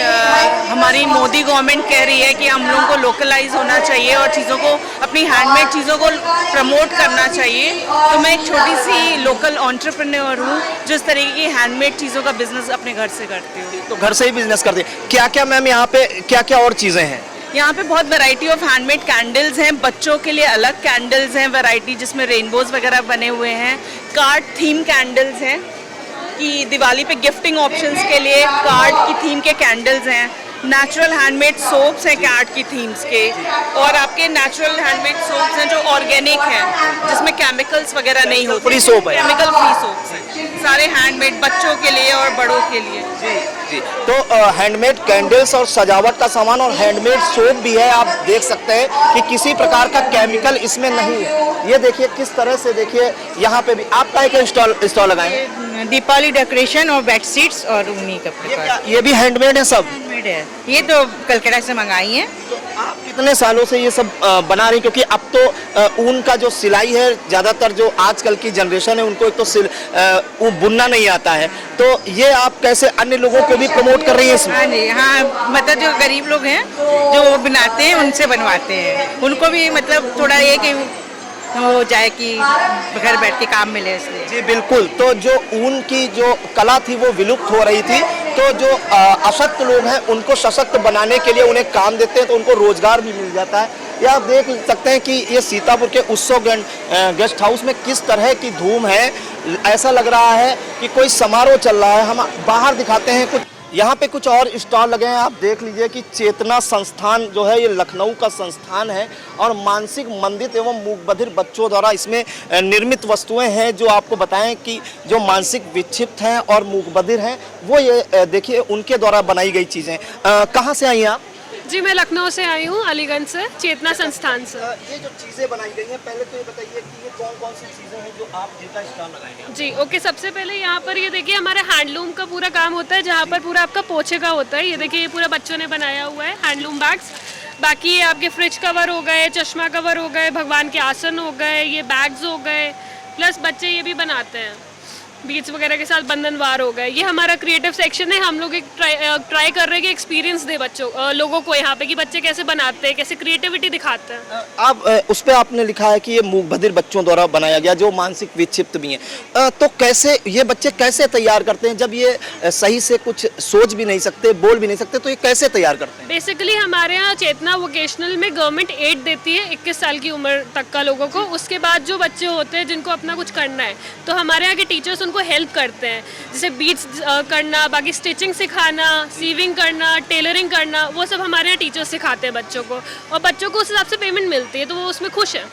हमारी मोदी गवर्नमेंट कह रही है कि हम लोगों को लोकलाइज होना चाहिए और चीज़ों को, अपनी हैंडमेड चीज़ों को प्रमोट करना चाहिए। तो मैं एक छोटी सी लोकल एंटरप्रेन्योर हूँ जो इस तरीके की हैंडमेड चीज़ों का बिजनेस अपने घर से करती हूँ। तो घर से ही बिजनेस करते हैं। क्या क्या मैम यहाँ पे क्या क्या और चीज़ें हैं? यहाँ पे बहुत वैरायटी ऑफ हैंडमेड कैंडल्स हैं, बच्चों के लिए अलग कैंडल्स हैं वैरायटी, जिसमें रेनबोज वगैरह बने हुए हैं, कार्ड थीम कैंडल्स हैं कि दिवाली पे गिफ्टिंग ऑप्शंस के लिए कार्ड की थीम के कैंडल्स हैं, नेचुरल हैंडमेड सोप्स हैं कैट की थीम्स के, और आपके नेचुरल हैंडमेड सोप्स हैं जो ऑर्गेनिक हैं, जिसमें केमिकल्स वगैरह नहीं होते, फ्री सोप है, केमिकल फ्री सोप्स हैं, सारे हैंडमेड बच्चों के लिए और बड़ों के लिए। जी तो हैंडमेड कैंडल्स और सजावट का सामान और हैंडमेड सोप भी है। आप देख सकते हैं कि किसी प्रकार का केमिकल इसमें नहीं है। ये देखिए किस तरह से, देखिए यहाँ पे भी आपका एक स्टॉल लगाए हैं। दीपावली डेकोरेशन और बेडशीट्स और ऊनी कपड़े, ये भी हैंडमेड है सब? हैंडमेड है, ये तो कलकत्ता से मंगाई हैं। आप कितने सालों से ये सब बना रही? क्योंकि अब तो ऊन का जो सिलाई है, ज़्यादातर जो आजकल की जनरेशन है उनको एक तो बुनना नहीं आता है, तो ये आप कैसे अन्य लोगों को भी प्रमोट कर रही है इसमें? हाँ जी, हाँ, मतलब जो गरीब लोग हैं जो बनाते हैं उनसे बनवाते हैं, उनको भी मतलब थोड़ा ये कि हो जाए कि घर बैठ के काम मिले इसलिए। जी बिल्कुल, तो जो ऊन की जो कला थी वो विलुप्त हो रही थी, तो जो अशक्त लोग हैं उनको सशक्त बनाने के लिए उन्हें काम देते हैं, तो उनको रोजगार भी मिल जाता है। ये आप देख सकते हैं कि ये सीतापुर के उत्सव गेस्ट हाउस में किस तरह की धूम है। ऐसा लग रहा है कि कोई समारोह चल रहा है। हम बाहर दिखाते हैं कुछ, यहाँ पे कुछ और स्टॉल लगे हैं। आप देख लीजिए कि चेतना संस्थान जो है ये लखनऊ का संस्थान है और मानसिक मंदित एवं मूकबधिर बच्चों द्वारा इसमें निर्मित वस्तुएं हैं जो आपको बताएं कि जो मानसिक विक्षिप्त हैं और मूकबधिर हैं वो ये देखिए उनके द्वारा बनाई गई चीज़ें। कहाँ से आई हैं आप? जी मैं लखनऊ से आई हूँ, अलीगंज से, चेतना संस्थान से। ये जो चीज़ें बनाई गई हैं, पहले तो ये बताइए कि ये कौन कौन सी चीज़ें हैं जो आप जिनका स्टॉल लगाएंगे? जी ओके, सबसे पहले यहाँ पर ये देखिए हमारे हैंडलूम का पूरा काम होता है, जहाँ पर पूरा आपका पोछे का होता है। ये देखिए ये पूरा बच्चों ने बनाया हुआ है हैंडलूम बैग्स। बाकी ये आपके फ्रिज कवर हो गए, चश्मा कवर हो गए, भगवान के आसन हो गए, ये बैग्स हो गए, प्लस बच्चे ये भी बनाते हैं बीट्स वगैरह के साथ, बंधनवार हो गए। ये हमारा क्रिएटिव सेक्शन है। हम लोग एक ट्राई कर रहे हैं कि एक्सपीरियंस दे बच्चों लोगों को यहाँ पे कि बच्चे कैसे बनाते हैं, कैसे क्रिएटिविटी दिखाते हैं। आप उस पे आपने लिखा है कि ये मूकबधिर बच्चों द्वारा बनाया गया जो मानसिक विक्षिप्त भी हैं, तो कैसे ये बच्चे कैसे तैयार करते हैं जब ये सही से कुछ सोच भी नहीं सकते, बोल भी नहीं सकते, तो ये कैसे तैयार करते हैं? बेसिकली हमारे यहाँ चेतना वोकेशनल में गवर्नमेंट एड देती है 21 साल की उम्र तक का लोगों को। उसके बाद जो बच्चे होते हैं जिनको अपना कुछ करना है, तो हमारे यहाँ के टीचर्स उनको हेल्प करते हैं, जैसे बीट्स करना, बाकी स्टिचिंग सिखाना, सीविंग करना, टेलरिंग करना, वो सब हमारे यहाँ टीचर्स सिखाते हैं बच्चों को, और बच्चों को उस हिसाब से पेमेंट मिलती है, तो वो उसमें खुश है।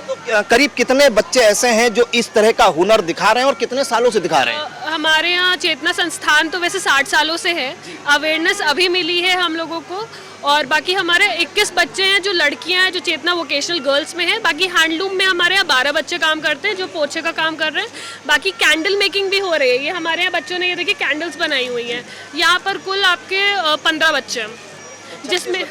तो करीब कितने बच्चे ऐसे हैं जो इस तरह का हुनर दिखा रहे हैं और कितने सालों से दिखा रहे हैं? हमारे यहाँ चेतना संस्थान तो वैसे 60 सालों से है, अवेयरनेस अभी मिली है हम लोगों को, और बाकी हमारे 21 बच्चे हैं जो लड़कियां हैं जो चेतना वोकेशनल गर्ल्स में है। बाकी हैंडलूम में हमारे यहाँ 12 बच्चे काम करते हैं जो पोछे का काम कर रहे हैं। बाकी कैंडल मेकिंग भी हो रही है, ये हमारे यहाँ बच्चों ने ये देखिए कैंडल्स बनाई हुई हैं। यहाँ पर कुल आपके 15 बच्चे हैं जिसमें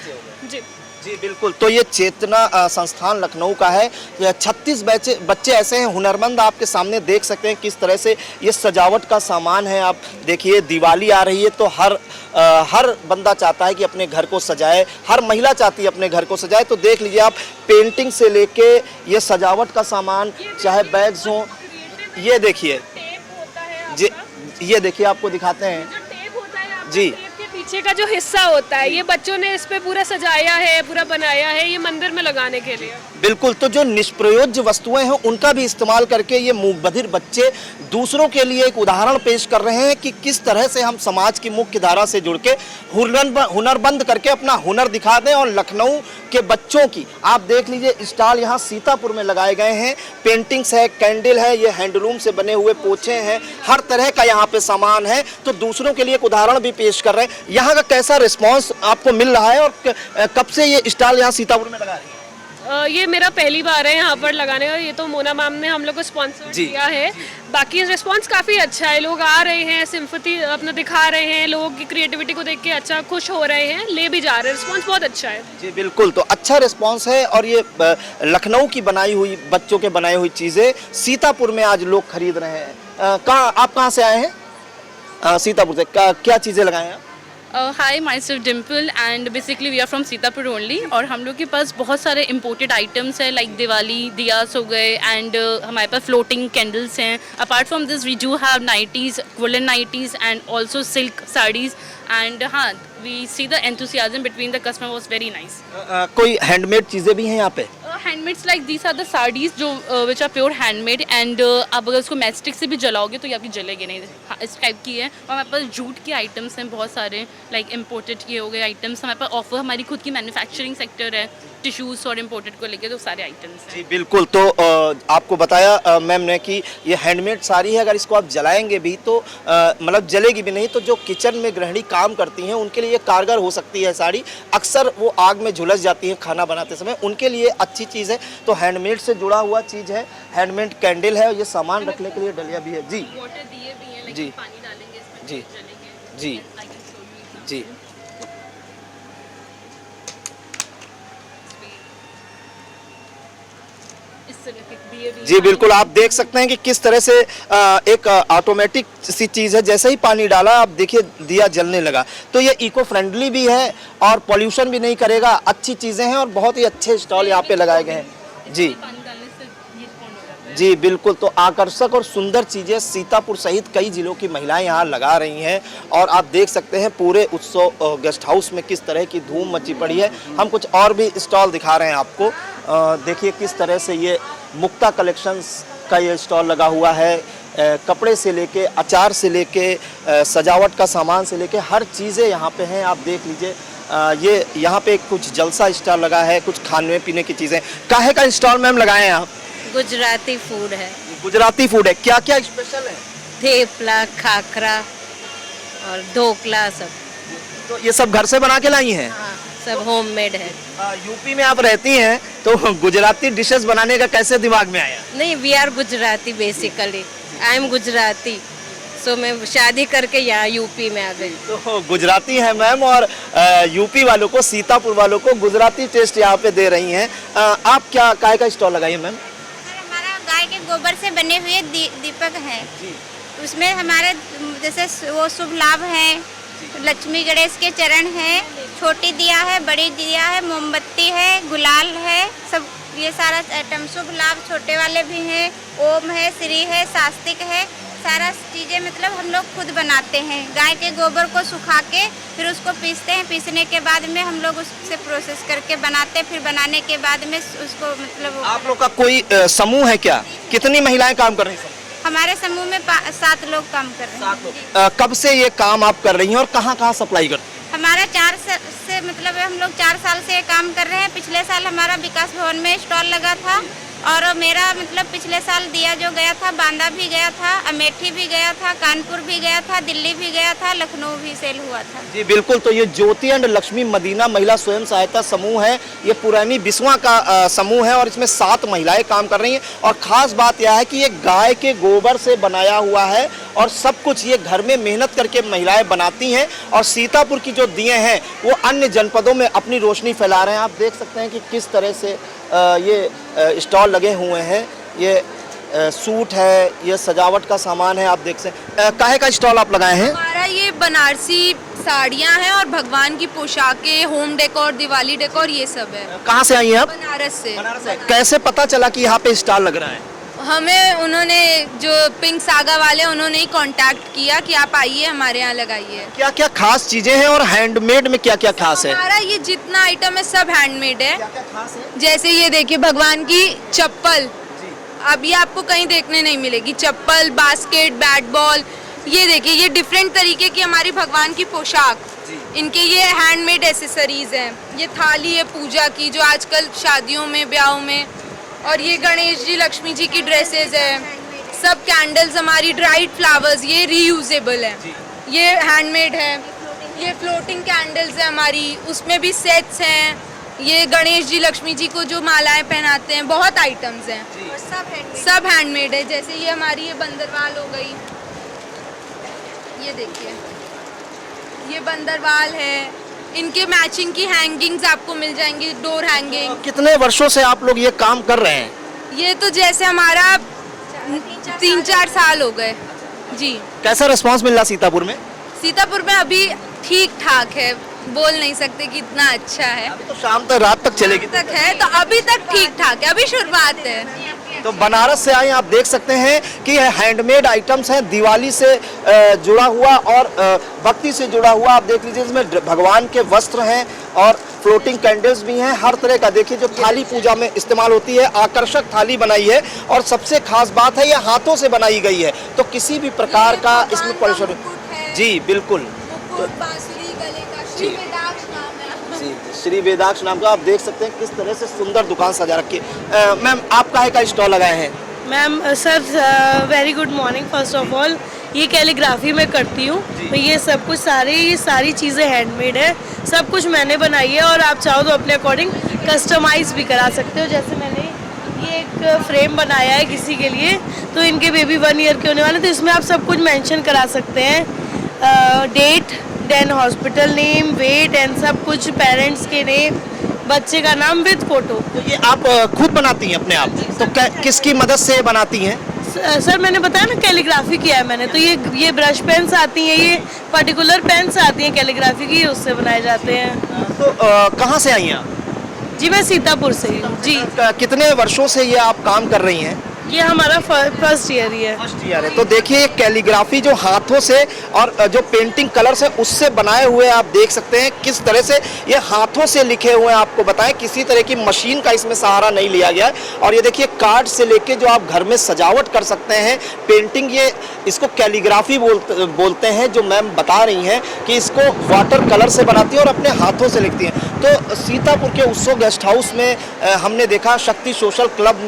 जी बिल्कुल, तो ये चेतना संस्थान लखनऊ का है। 36 बच्चे ऐसे हैं हुनरमंद, आपके सामने देख सकते हैं किस तरह से ये सजावट का सामान है। आप देखिए दिवाली आ रही है तो हर बंदा चाहता है कि अपने घर को सजाए, हर महिला चाहती है अपने घर को सजाए, तो देख लीजिए आप पेंटिंग से लेके ये सजावट का सामान, चाहे बैग्स हों, ये देखिए जी, ये देखिए आपको दिखाते हैं जी, पीछे का जो हिस्सा होता है ये बच्चों ने इस पे पूरा सजाया है, पूरा बनाया है, ये मंदिर में लगाने के लिए। बिल्कुल, तो जो निष्प्रयोज्य वस्तुएं हैं उनका भी इस्तेमाल करके ये मूकबधिर बच्चे दूसरों के लिए एक उदाहरण पेश कर रहे हैं कि किस तरह से हम समाज की मुख्य धारा से जुड़ के हुनरबंद करके अपना हुनर दिखा दें। और लखनऊ के बच्चों की आप देख लीजिए स्टॉल यहाँ सीतापुर में लगाए गए हैं, पेंटिंग्स है, कैंडल है, ये हैंडलूम से बने हुए पोछे हैं, हर तरह का यहाँ पे सामान है, तो दूसरों के लिए एक उदाहरण भी पेश कर रहे हैं। यहाँ का कैसा रिस्पॉन्स आपको मिल रहा है और कब से ये स्टॉल यहाँ सीतापुर में लगा रही है? ये मेरा पहली बार है यहाँ पर लगाने का, ये तो मोना मैम ने हम लोग को स्पॉन्सर किया है। बाकी रिस्पांस काफ़ी अच्छा है, लोग आ रहे हैं, सिंपैथी अपना दिखा रहे हैं, लोगों की क्रिएटिविटी को देख के अच्छा खुश हो रहे हैं, ले भी जा रहे हैं, रिस्पांस बहुत अच्छा है। जी बिल्कुल, तो अच्छा रिस्पांस है। और ये लखनऊ की बनाई हुई, बच्चों के बनाई हुई चीज़ें सीतापुर में आज लोग खरीद रहे हैं। आप कहाँ से आए हैं? सीतापुर से। क्या चीज़ें लगाए हैं? Hi, myself Dimple and basically we are from Sitapur only, और हम लोग के पास बहुत सारे इम्पोर्टेड आइटम्स हैं लाइक दिवाली दियास हो गए, एंड हमारे पास फ्लोटिंग कैंडल्स हैं। Apart from this we do have nighties, woollen nighties and also silk saris, and हाँ we see the enthusiasm between the customer was very nice. कोई हैंडमेड चीज़ें भी हैं यहाँ पे? Handmades like these are the saris जो which are pure handmade and आप अगर उसको मैचस्टिक से भी जलाओगे तो ये आपकी जलेगी नहीं, हाँ, इस टाइप की है। और हमारे पास जूट के आइटम्स हैं बहुत सारे, लाइक इम्पोर्टेड ये हो गए आइटम्स हमारे पास ऑफर, हमारी खुद की मैन्युफैक्चरिंग सेक्टर है टिश्यूज़ और इम्पोर्टेड को लेके, तो सारे आइटम्स हैं। जी बिल्कुल। तो आपको बताया मैम ने कि ये हैंडमेड साड़ी है, अगर इसको आप जलाएंगे भी तो मतलब जलेगी भी नहीं। तो जो किचन में गृहिणी काम करती हैं उनके लिए कारगर हो सकती है साड़ी, अक्सर वो आग में झुलस जाती है खाना बनाते समय, उनके लिए अच्छी चीज़ है। तो हैंडमेड से जुड़ा हुआ चीज़ है, हैंडमेड कैंडल है, और ये सामान रखने के लिए डलिया भी है। जी जी जी जी जी जी बिल्कुल। आप देख सकते हैं कि किस तरह से एक ऑटोमेटिक सी चीज़ है, जैसे ही पानी डाला आप देखिए दिया जलने लगा। तो ये इको फ्रेंडली भी है और पॉल्यूशन भी नहीं करेगा, अच्छी चीज़ें हैं और बहुत ही अच्छे स्टॉल यहाँ पे लगाए गए हैं। जी जी बिल्कुल। तो आकर्षक और सुंदर चीज़ें सीतापुर सहित कई जिलों की महिलाएं यहाँ लगा रही हैं और आप देख सकते हैं पूरे उत्सव गेस्ट हाउस में किस तरह की धूम मची पड़ी है। हम कुछ और भी स्टॉल दिखा रहे हैं आपको। देखिए किस तरह से ये मुक्ता कलेक्शंस का ये स्टॉल लगा हुआ है, कपड़े से लेके अचार से लेके सजावट का सामान से लेके हर चीज़ें यहाँ पे हैं। आप देख लीजिए ये यहाँ पे कुछ जलसा स्टॉल लगा है, कुछ खाने पीने की चीज़ें। काहे का स्टॉल मैम लगाए हैं आप? गुजराती फूड है। गुजराती फूड है, क्या क्या स्पेशल है? थेपला, खाखरा और ढोकला सब। तो ये सब घर से बना के लाई हैं? हाँ, सब होममेड है। यूपी में आप रहती हैं तो गुजराती डिशेस बनाने का कैसे दिमाग में आया? नहीं, we are Gujarati basically, I am Gujarati, so मैं शादी करके यहाँ यूपी में आ गई। तो गुजराती है मैम और यूपी वालों को, सीतापुर वालों को गुजराती टेस्ट यहाँ पे दे रही हैं। आप क्या काय का स्टॉल लगाइए मैम? हमारा गाय के गोबर से बने हुए दीपक हैं, उसमें हमारे जैसे वो शुभ लाभ है, लक्ष्मी गणेश के चरण है, छोटी दिया है, बड़ी दिया है, मोमबत्ती है, गुलाल है, सब ये सारा आइटम शुभ लाभ छोटे वाले भी हैं, ओम है, श्री है, सास्तिक है, सारा चीज़ें मतलब हम लोग खुद बनाते हैं। गाय के गोबर को सुखा के फिर उसको पीसते हैं, पीसने के बाद में हम लोग उससे प्रोसेस करके बनाते हैं, फिर बनाने के बाद में उसको मतलब। आप लोग का कोई समूह है क्या? कितनी महिलाएं काम कर रही हैं? हमारे समूह में 7 लोग काम कर रहे हैं। कब से ये काम आप कर रही हैं और कहाँ कहाँ सप्लाई करती हैं? हमारा 4 से मतलब हम लोग 4 साल से काम कर रहे हैं। पिछले साल हमारा विकास भवन में स्टॉल लगा था और मेरा मतलब पिछले साल दिया जो गया था, बांदा भी गया था, अमेठी भी गया था, कानपुर भी गया था, दिल्ली भी गया था, लखनऊ भी सेल हुआ था। जी बिल्कुल। तो ये ज्योति एंड लक्ष्मी मदीना महिला स्वयं सहायता समूह है, ये पुरानी बिस्वा का समूह है और इसमें 7 महिलाएं काम कर रही हैं। और ख़ास बात यह है कि ये गाय के गोबर से बनाया हुआ है और सब कुछ ये घर में मेहनत करके महिलाएं बनाती हैं और सीतापुर की जो दिए हैं वो अन्य जनपदों में अपनी रोशनी फैला रहे हैं। आप देख सकते हैं कि किस तरह से ये स्टॉल लगे हुए हैं। ये सूट है, ये सजावट का सामान है, आप देख सकते हैं। काहे का स्टॉल आप लगाए हैं? हमारा ये बनारसी साड़ियाँ हैं और भगवान की पोशाकें, होम डेकोर, दिवाली डेकोर, ये सब है। कहाँ से आई हैं आप? बनारस से। कैसे पता चला कि यहाँ पे स्टॉल लग रहा है? हमें उन्होंने जो पिंक सागा वाले उन्होंने ही कांटेक्ट किया कि आप आइए हमारे यहाँ लगाइए। क्या क्या खास चीजें हैं और हैंडमेड में क्या क्या खास है? हमारा ये जितना आइटम है सब हैंडमेड है। क्या क्या खास है? जैसे ये देखिए भगवान की चप्पल, अब ये आपको कहीं देखने नहीं मिलेगी। चप्पल, बास्केट, बैट बॉल, ये देखिए ये डिफरेंट तरीके की हमारी भगवान की पोशाक, इनके ये हैंडमेड एसेसरीज हैं। ये थाली है पूजा की जो आजकल शादियों में, ब्याहों में, और ये गणेश जी, लक्ष्मी जी की ड्रेसेस है। सब कैंडल्स हमारी ड्राइड फ्लावर्स, ये रीयूजेबल है, ये हैंडमेड है। ये फ्लोटिंग कैंडल्स है हमारी, उसमें भी सेट्स हैं। ये गणेश जी, लक्ष्मी जी को जो मालाएं पहनाते हैं, बहुत आइटम्स हैं, सब हैंडमेड है। जैसे ये हमारी ये बंदरवाल हो गई, ये देखिए ये बंदरवाल है, इनके मैचिंग की हैंगिंग्स आपको मिल जाएंगी, डोर हैंगिंग। कितने वर्षों से आप लोग ये काम कर रहे हैं? ये तो जैसे हमारा 3-4 साल हो गए जी। कैसा रिस्पांस मिल रहा सीतापुर में? सीतापुर में अभी ठीक ठाक है, बोल नहीं सकते कि इतना अच्छा है। अभी तो शाम तक, रात तक चलेगी तक है, तो अभी तक ठीक ठाक है, अभी शुरुआत है। तो बनारस से आए आप देख सकते हैं कि यह हैंडमेड आइटम्स हैं, दिवाली से जुड़ा हुआ और भक्ति से जुड़ा हुआ। आप देख लीजिए इसमें भगवान के वस्त्र हैं और फ्लोटिंग कैंडल्स भी हैं, हर तरह का। देखिए जो थाली पूजा में इस्तेमाल होती है, आकर्षक थाली बनाई है और सबसे खास बात है ये हाथों से बनाई गई है, तो किसी भी प्रकार का इसमें परेशानी। जी बिल्कुल, जी श्री वेदाक्ष नाम का आप देख सकते हैं किस तरह से सुंदर दुकान सजा रखी है। मैम आप काहे का स्टॉल लगाए हैं? Ma'am sir very good morning. First of all ये कैलीग्राफी मैं करती हूँ, तो ये सब कुछ ये सारी चीज़ें हैंडमेड है, सब कुछ मैंने बनाई है और आप चाहो तो अपने अकॉर्डिंग कस्टमाइज़ भी करा सकते हो। जैसे मैंने ये एक फ्रेम बनाया है किसी के लिए, तो इनके बेबी 1 ईयर के होने वाले, तो इसमें आप सब कुछ मेंशन करा सकते हैं, date, then hospital name, weight and सब कुछ, पेरेंट्स के नेम, बच्चे का नाम विद फोटो। तो ये आप खुद बनाती हैं अपने आप? तो किसकी मदद से बनाती हैं? सर मैंने बताया ना कैलीग्राफी किया है मैंने, तो ये ब्रश पेन्स आती हैं, ये पर्टिकुलर पेन्स आती हैं कैलीग्राफी की, उससे बनाए जाते हैं। तो कहाँ से आई हैं आप? जी मैं सीतापुर से हूँ। जी कितने वर्षों से ये आप काम कर रही हैं? ये हमारा फर्स्ट ईयर ही है। फर्स्ट ईयर है। तो देखिए कैलीग्राफी जो हाथों से और जो पेंटिंग कलर्स है उससे बनाए हुए आप देख सकते हैं किस तरह से ये हाथों से लिखे हुए हैं। आपको बताएं किसी तरह की मशीन का इसमें सहारा नहीं लिया गया है। और ये देखिए कार्ड से लेके जो आप घर में सजावट कर सकते हैं, पेंटिंग, ये इसको कैलीग्राफी बोलते हैं, जो मैम बता रही हैं कि इसको वाटर कलर से बनाती है और अपने हाथों से लिखती हैं। तो सीतापुर के उत्सव गेस्ट हाउस में हमने देखा शक्ति सोशल क्लब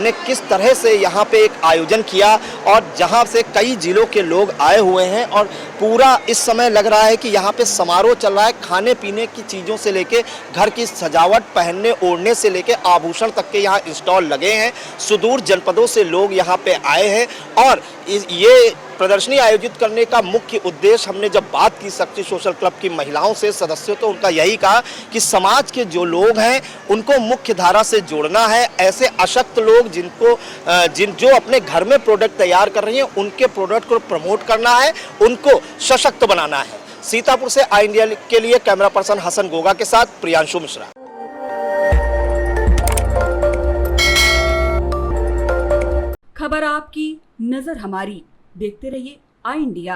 ने किस तरह से यहाँ पे एक आयोजन किया और जहाँ से कई जिलों के लोग आए हुए हैं और पूरा इस समय लग रहा है कि यहाँ पे समारोह चल रहा है। खाने पीने की चीज़ों से लेके घर की सजावट, पहनने ओढ़ने से लेके आभूषण तक के यहाँ स्टॉल लगे हैं। सुदूर जनपदों से लोग यहाँ पे आए हैं और ये प्रदर्शनी आयोजित करने का मुख्य उद्देश्य, हमने जब बात की शक्ति सोशल क्लब की महिलाओं से, सदस्यों, तो उनका यही कहा कि समाज के जो लोग हैं उनको मुख्य धारा से जोड़ना है। ऐसे अशक्त लोग जो अपने घर में प्रोडक्ट तैयार कर रही हैं उनके प्रोडक्ट को प्रमोट करना है, उनको सशक्त बनाना है। सीतापुर से आई इंडिया के लिए कैमरा पर्सन हसन गोगा के साथ प्रियांशु मिश्रा। खबर आपकी, नजर हमारी। देखते रहिए आई इंडिया।